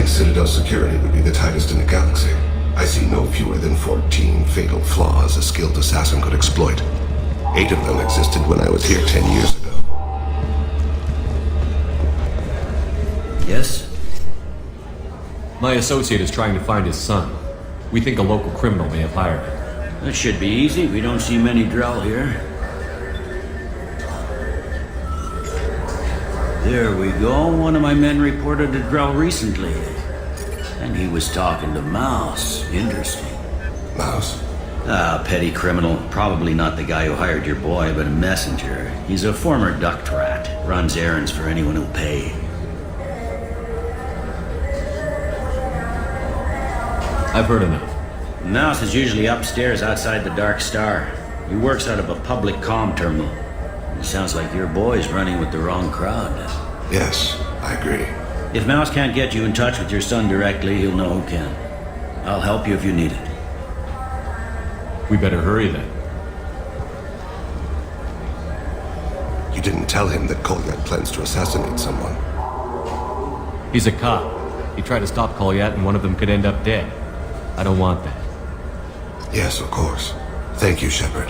think Citadel security would be the tightest in the galaxy. I see no fewer than 14 fatal flaws a skilled assassin could exploit. 8 of them existed when I was here 10 years ago. Yes? My associate is trying to find his son. We think a local criminal may have hired him. That should be easy. We don't see many Drell here. There we go. One of my men reported a Drell recently. And he was talking to Mouse. Interesting. Mouse? Petty criminal. Probably not the guy who hired your boy, but a messenger. He's a former duct rat. Runs errands for anyone who'll pay. I've heard enough. Mouse is usually upstairs outside the Dark Star. He works out of a public comm terminal. It sounds like your boy's running with the wrong crowd. Yes, I agree. If Mouse can't get you in touch with your son directly, he'll know who can. I'll help you if you need it. We better hurry then. You didn't tell him that Kolyat plans to assassinate someone. He's a cop. He tried to stop Kolyat and one of them could end up dead. I don't want that. Yes, of course. Thank you, Shepard.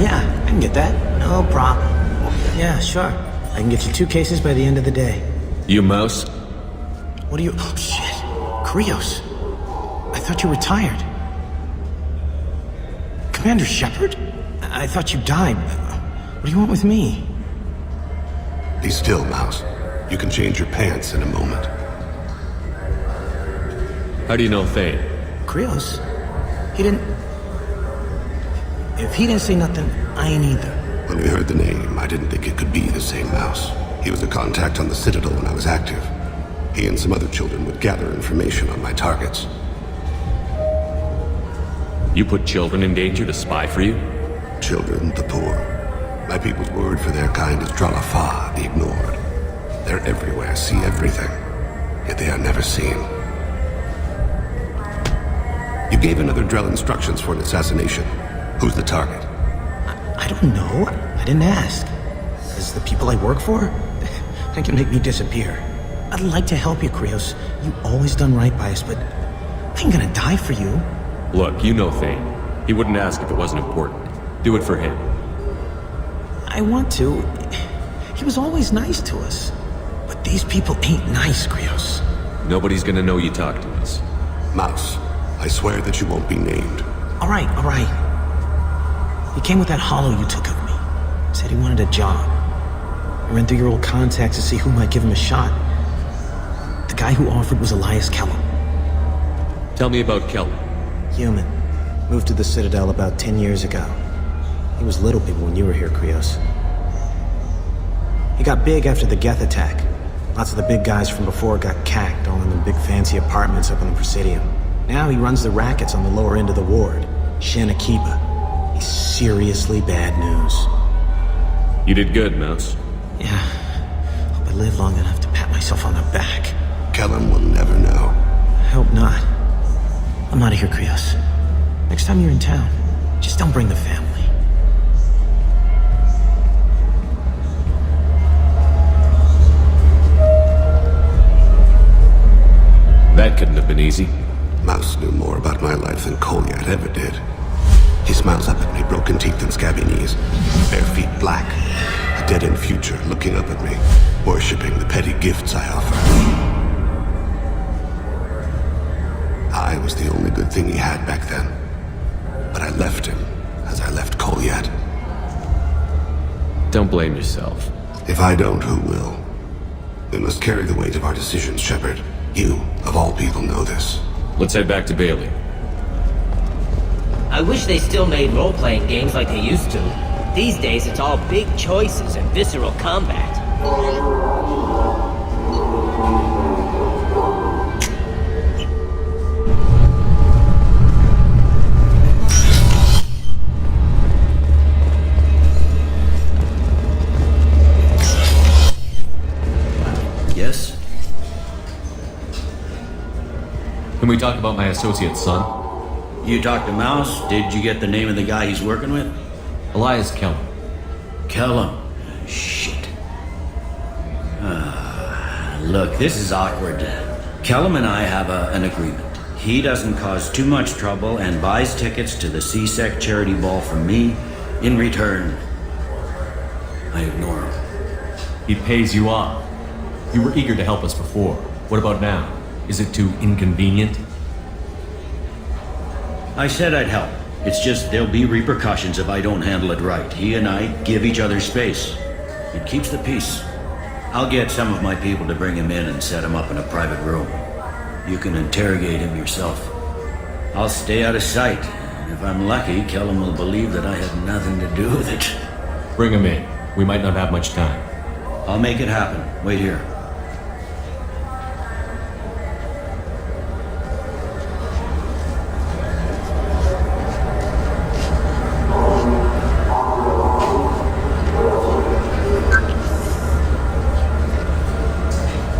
Yeah, I can get that. No problem. Yeah, sure. I can get you 2 cases by the end of the day. You Mouse? What are you... Oh, shit. Krios. I thought you retired. Commander Shepard? I thought you died. What do you want with me? Be still, Mouse. You can change your pants in a moment. How do you know Thane? Krios? He didn't... If he didn't say nothing, I ain't either. When we heard the name, I didn't think it could be the same Mouse. He was a contact on the Citadel when I was active. He and some other children would gather information on my targets. You put children in danger to spy for you? Children, the poor. My people's word for their kind is Dralafa, the ignored. They're everywhere, see everything. Yet they are never seen. You gave another Drell instructions for an assassination. Who's the target? I don't know. I didn't ask. Is the people I work for? They can make me disappear. I'd like to help you, Krios. You always done right by us, but I ain't gonna die for you. Look, you know Thane. He wouldn't ask if it wasn't important. Do it for him. I want to. He was always nice to us. But these people ain't nice, Krios. Nobody's gonna know you talked to us. Mouse, I swear that you won't be named. All right. He came with that hollow you took of me. Said he wanted a job. I ran through your old contacts to see who might give him a shot. The guy who offered was Elias Kellum. Tell me about Kellum. Human. Moved to the Citadel about 10 years ago. He was little people when you were here, Krios. He got big after the Geth attack. Lots of the big guys from before got cacked, all in the big fancy apartments up on the Presidium. Now he runs the rackets on the lower end of the ward. Shin Akiba. He's seriously bad news. You did good, Mouse. Yeah. I live long enough to pat myself on the back. Kellum will never know. I hope not. I'm out of here, Krios. Next time you're in town, just don't bring the family. That couldn't have been easy. Mouse knew more about my life than Kolyat ever did. He smiles up at me, broken teeth and scabby knees, bare feet black, a dead-end future looking up at me, worshipping the petty gifts I offer. I was the only good thing he had back then, but I left him as I left Kolyat. Don't blame yourself. If I don't, who will? We must carry the weight of our decisions, Shepard. You, of all people, know this. Let's head back to Bailey. I wish they still made role-playing games like they used to. These days, it's all big choices and visceral combat. Yes? Can we talk about my associate's son? You talked to Mouse? Did you get the name of the guy he's working with? Elias Kellum. Kellum. Shit. Look, this is awkward. Kellum and I have an agreement. He doesn't cause too much trouble and buys tickets to the CSEC charity ball from me. In return, I ignore him. He pays you off. You were eager to help us before. What about now? Is it too inconvenient? I said I'd help. It's just there'll be repercussions if I don't handle it right. He and I give each other space. It keeps the peace. I'll get some of my people to bring him in and set him up in a private room. You can interrogate him yourself. I'll stay out of sight. And if I'm lucky, Kellum will believe that I had nothing to do with it. Bring him in. We might not have much time. I'll make it happen. Wait here.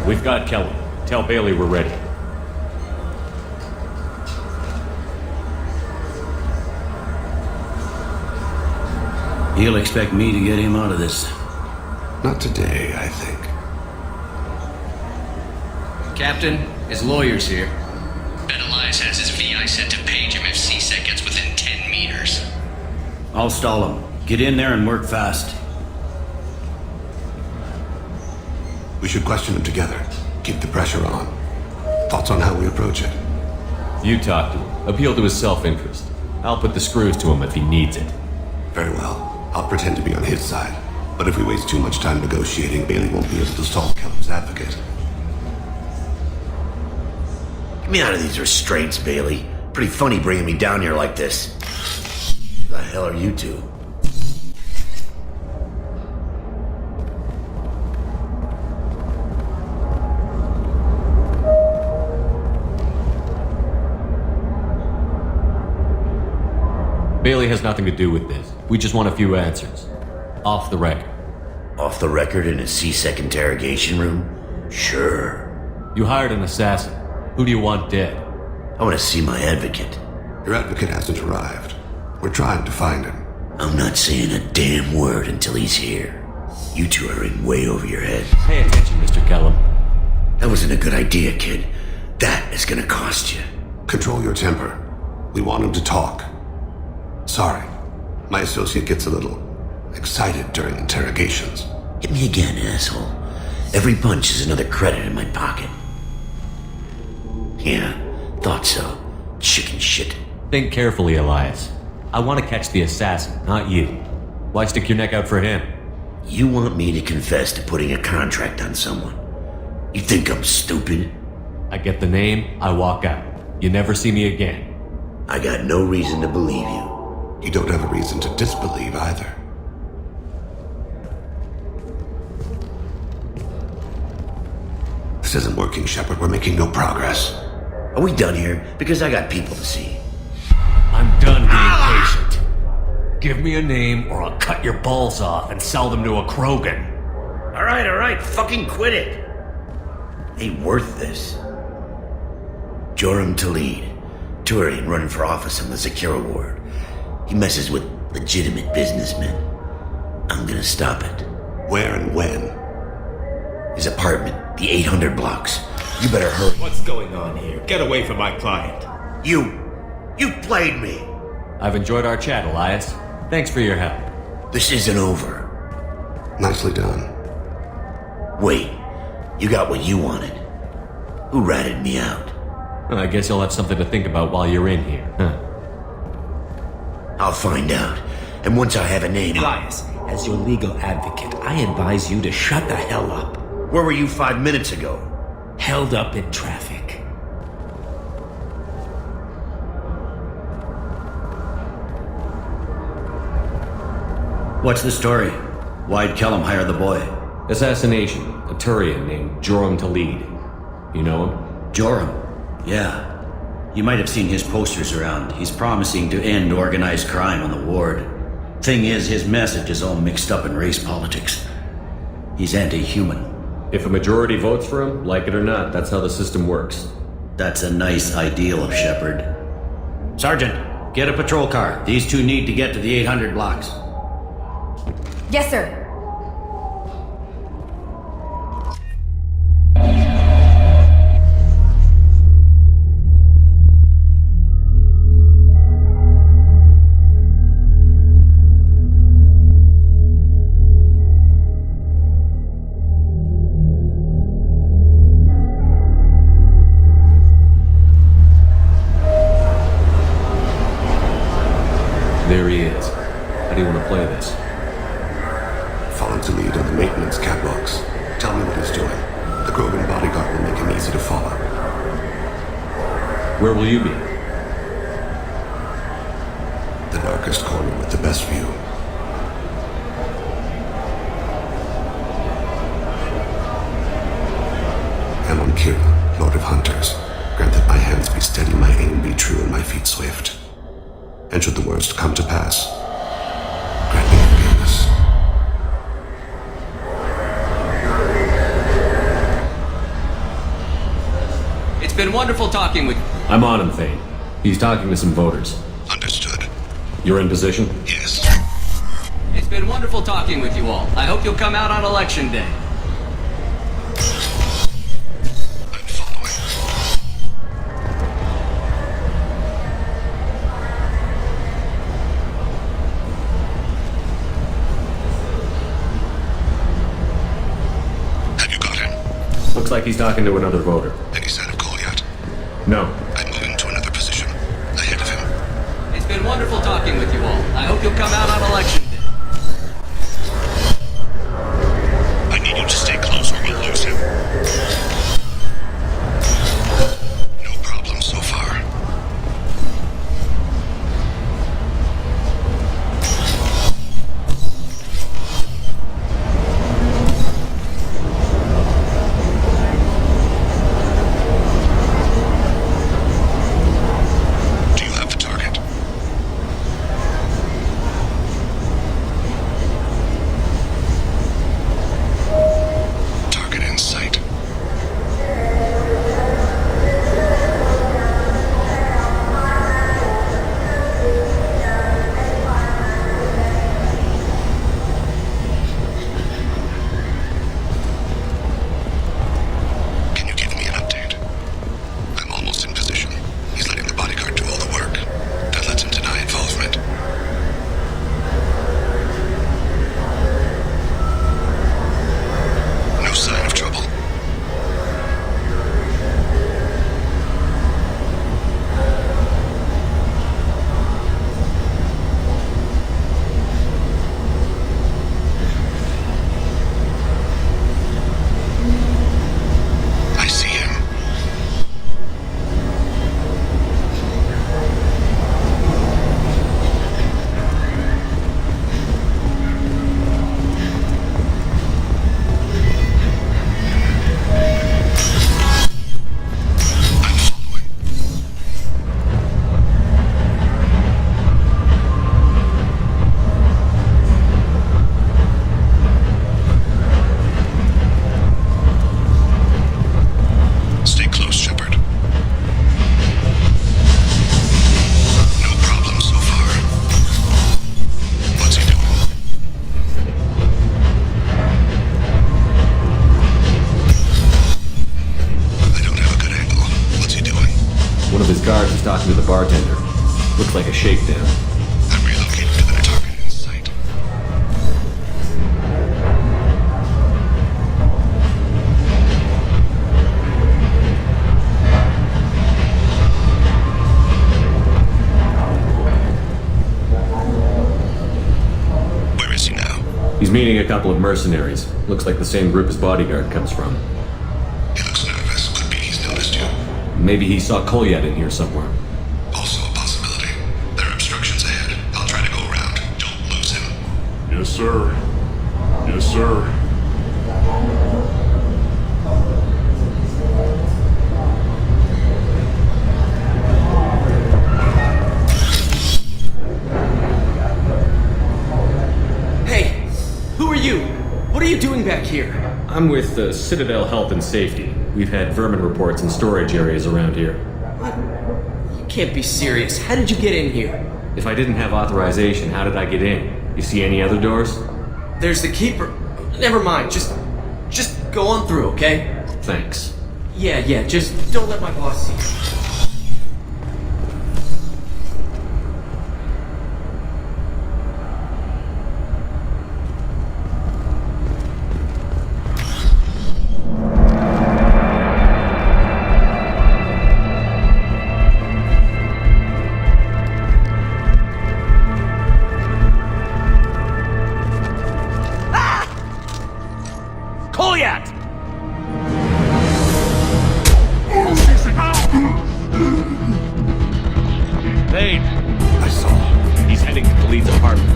We've got Kellum. Tell Bailey we're ready. He'll expect me to get him out of this. Not today, I think. Captain, his lawyer's here. Bet Elias has his VI set to page him if CSEC gets within 10 meters. I'll stall him. Get in there and work fast. We should question him together. Keep the pressure on. Thoughts on how we approach it? You talk to him. Appeal to his self-interest. I'll put the screws to him if he needs it. Very well. I'll pretend to be on his side. But if we waste too much time negotiating, Bailey won't be able to stall Kellum's advocate. Get me out of these restraints, Bailey. Pretty funny bringing me down here like this. Who the hell are you two? Bailey has nothing to do with this. We just want a few answers. Off the record. Off the record in a CSEC interrogation room? Sure. You hired an assassin. Who do you want dead? I want to see my advocate. Your advocate hasn't arrived. We're trying to find him. I'm not saying a damn word until he's here. You two are in way over your head. Pay attention, Mr. Kellum. That wasn't a good idea, kid. That is gonna cost you. Control your temper. We want him to talk. Sorry. My associate gets a little excited during interrogations. Hit me again, asshole. Every punch is another credit in my pocket. Yeah, thought so. Chicken shit. Think carefully, Elias. I want to catch the assassin, not you. Why stick your neck out for him? You want me to confess to putting a contract on someone? You think I'm stupid? I get the name, I walk out. You never see me again. I got no reason to believe you. You don't have a reason to disbelieve either. This isn't working, Shepard. We're making no progress. Are we done here? Because I got people to see. I'm done being patient. Give me a name or I'll cut your balls off and sell them to a Krogan. Alright, fucking quit it. Ain't worth this. Joram Talid, Turian running for office in the Secure Ward. He messes with legitimate businessmen. I'm gonna stop it. Where and when? His apartment, the 800 blocks. You better hurry. What's going on here? Get away from my client. You played me. I've enjoyed our chat, Elias. Thanks for your help. This isn't over. Nicely done. Wait, you got what you wanted. Who ratted me out? I guess you'll have something to think about while you're in here, huh? I'll find out. And once I have a name... Elias, as your legal advocate, I advise you to shut the hell up. Where were you 5 minutes ago? Held up in traffic. What's the story? Why'd Kellum hire the boy? Assassination. A Turian named Joram Talid. You know him? Joram? Yeah. You might have seen his posters around. He's promising to end organized crime on the ward. Thing is, his message is all mixed up in race politics. He's anti-human. If a majority votes for him, like it or not, that's how the system works. That's a nice ideal, Shepard. Sergeant, get a patrol car. These two need to get to the 800 blocks. Yes, sir. There he is. How do you want to play this? Follow to lead on the maintenance catwalks. Tell me what he's doing. The Grogan bodyguard will make him easy to follow. Where will you be? The darkest corner with the best view. I'm on Kira, Lord of Hunters. Grant that my hands be steady, my aim be true, and my feet swift. And should the worst come to pass, grant me forgiveness. It's been wonderful talking with you. I'm on him, Thane. He's talking to some voters. Understood. You're in position? Yes. It's been wonderful talking with you all. I hope you'll come out on election day. I'm following. Have you got him? Looks like he's talking to another voter. Any sign of Kolyat? No. I'm moving to another position. Ahead of him. It's been wonderful talking with you all. I hope you'll come out on election day. I need you to stay close or we'll lose him. No problem so far. Do you have the target? talking to the bartender. Looks like a shakedown. I'm relocating to the target in sight. Where is he now? He's meeting a couple of mercenaries. Looks like the same group his bodyguard comes from. He looks nervous. Could be he's noticed you. Maybe he saw Kolyat in here somewhere. Also a possibility. There are obstructions ahead. I'll try to go around. Don't lose him. Yes, sir. Yes, sir. Hey, who are you? What are you doing back here? I'm with Citadel Health and Safety. We've had vermin reports in storage areas around here. What? You can't be serious. How did you get in here? If I didn't have authorization, how did I get in? You see any other doors? There's the keeper. Never mind. Just go on through, okay? Thanks. Yeah, just don't let my boss see you. Kolyat! Thane! I saw. He's heading to Khalid's apartment.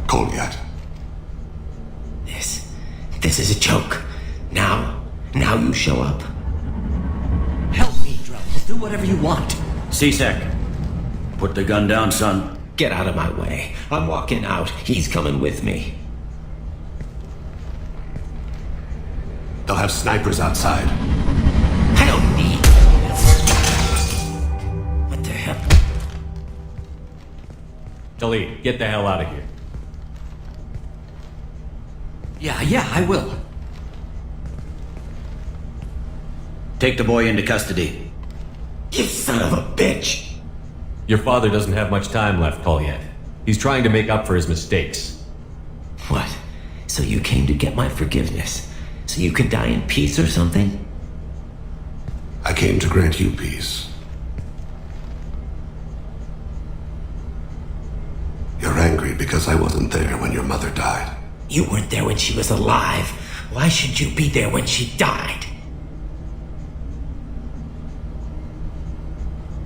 Kolyat. This is a joke. Now you show up. Help me, Dro. I'll do whatever you want. C-Sec, put the gun down, son. Get out of my way. I'm walking out. He's coming with me. They'll have snipers outside. I don't need... What the hell? Khalid, get the hell out of here. Yeah, I will. Take the boy into custody. You son of a bitch! Your father doesn't have much time left, Kolyat. He's trying to make up for his mistakes. What? So you came to get my forgiveness? So you could die in peace or something? I came to grant you peace. You're angry because I wasn't there when your mother died. You weren't there when she was alive. Why should you be there when she died?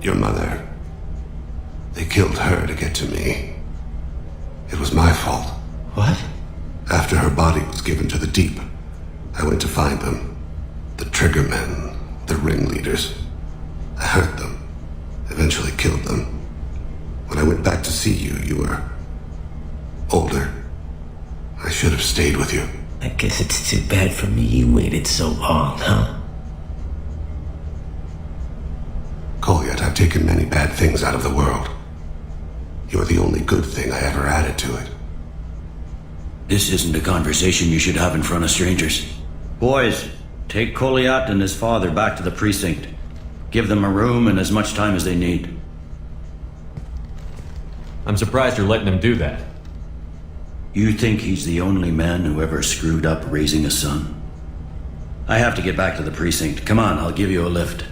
Your mother. They killed her to get to me. It was my fault. What? After her body was given to the deep, I went to find them. The triggermen, the ringleaders. I hurt them, eventually killed them. When I went back to see you, you were older. I should have stayed with you. I guess it's too bad for me you waited so long, huh? Kolyat, I've taken many bad things out of the world. You're the only good thing I ever added to it. This isn't a conversation you should have in front of strangers. Boys, take Kolyat and his father back to the precinct. Give them a room and as much time as they need. I'm surprised you're letting him do that. You think he's the only man who ever screwed up raising a son? I have to get back to the precinct. Come on, I'll give you a lift.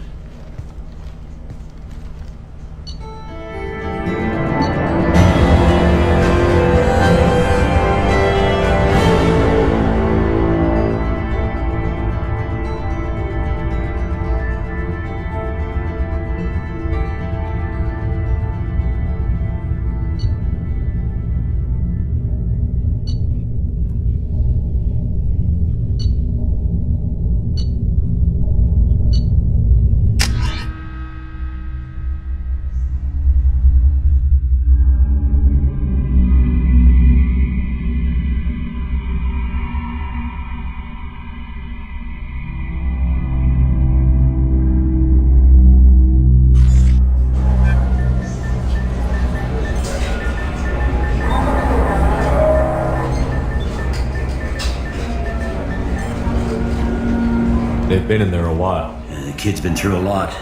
had been in there a while. The kid's been through a lot.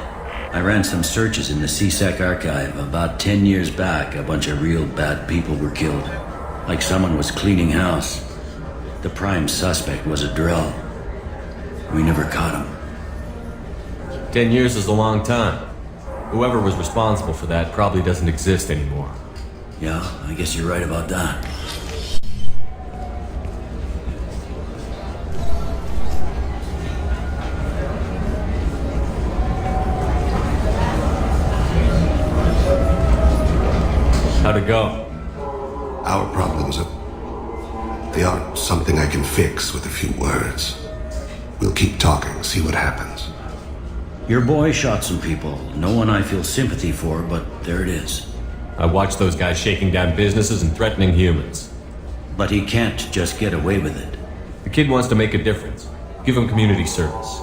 I ran some searches in the CSEC archive. About 10 years back, a bunch of real bad people were killed. Like someone was cleaning house. The prime suspect was a drill. We never caught him. 10 years is a long time. Whoever was responsible for that probably doesn't exist anymore. Yeah, I guess you're right about that. How'd it go? Our problems they aren't something I can fix with a few words. We'll keep talking, see what happens. Your boy shot some people. No one I feel sympathy for, but there it is. I watched those guys shaking down businesses and threatening humans. But he can't just get away with it. The kid wants to make a difference. Give him community service.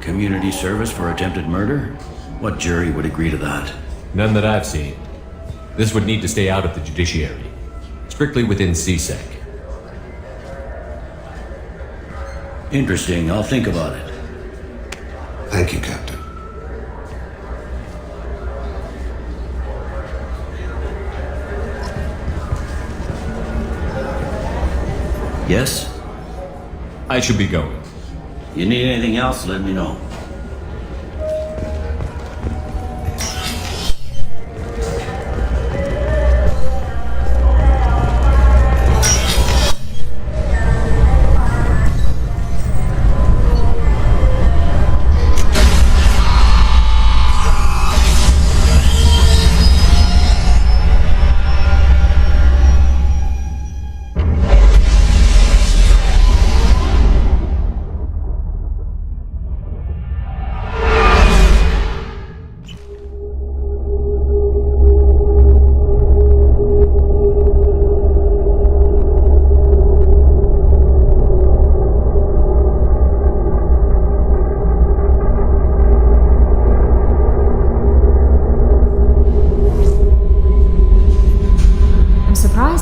Community service for attempted murder? What jury would agree to that? None that I've seen. This would need to stay out of the judiciary. Strictly within CSEC. Interesting. I'll think about it. Thank you, Captain. Yes? I should be going. You need anything else, let me know.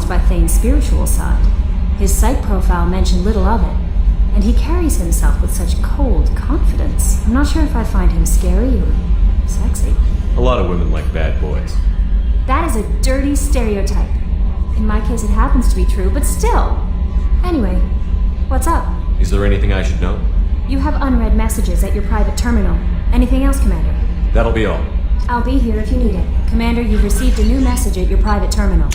By Thane's spiritual side. His psych profile mentioned little of it, and he carries himself with such cold confidence. I'm not sure if I find him scary or sexy. A lot of women like bad boys. That is a dirty stereotype. In my case, it happens to be true, but still. Anyway, what's up? Is there anything I should know? You have unread messages at your private terminal. Anything else, Commander? That'll be all. I'll be here if you need it. Commander, you've received a new message at your private terminal.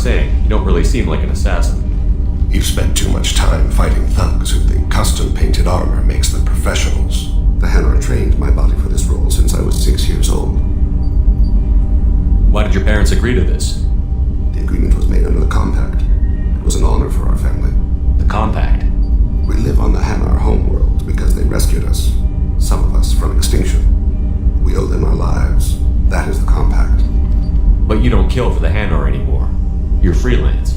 You don't really seem like an assassin. You've spent too much time fighting thugs who think custom-painted armor makes them professionals. The Hanar trained my body for this role since I was 6 years old. Why did your parents agree to this? The agreement was made under the Compact. It was an honor for our family. The Compact? We live on the Hanar homeworld because they rescued us. Some of us from extinction. We owe them our lives. That is the Compact. But you don't kill for the Hanar anymore. You're freelance.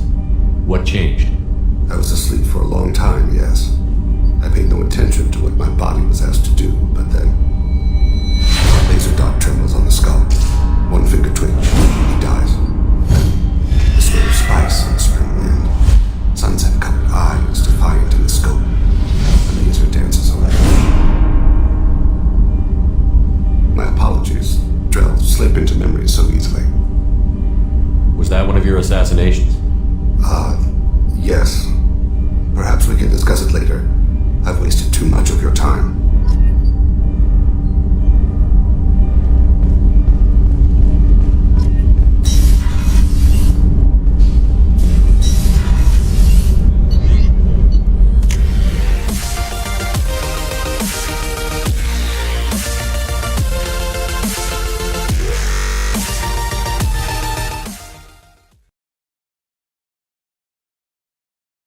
What changed? I was asleep for a long time, yes. I paid no attention to what my body was asked to do, but then... laser dot trembles on the skull. One finger twitch. He dies. Then the smell of spice in the spring wind. Sunset-colored eyes defiant in the scope. The laser dances away. that one of your assassinations? Yes. Perhaps we can discuss it later. I've wasted too much of your time.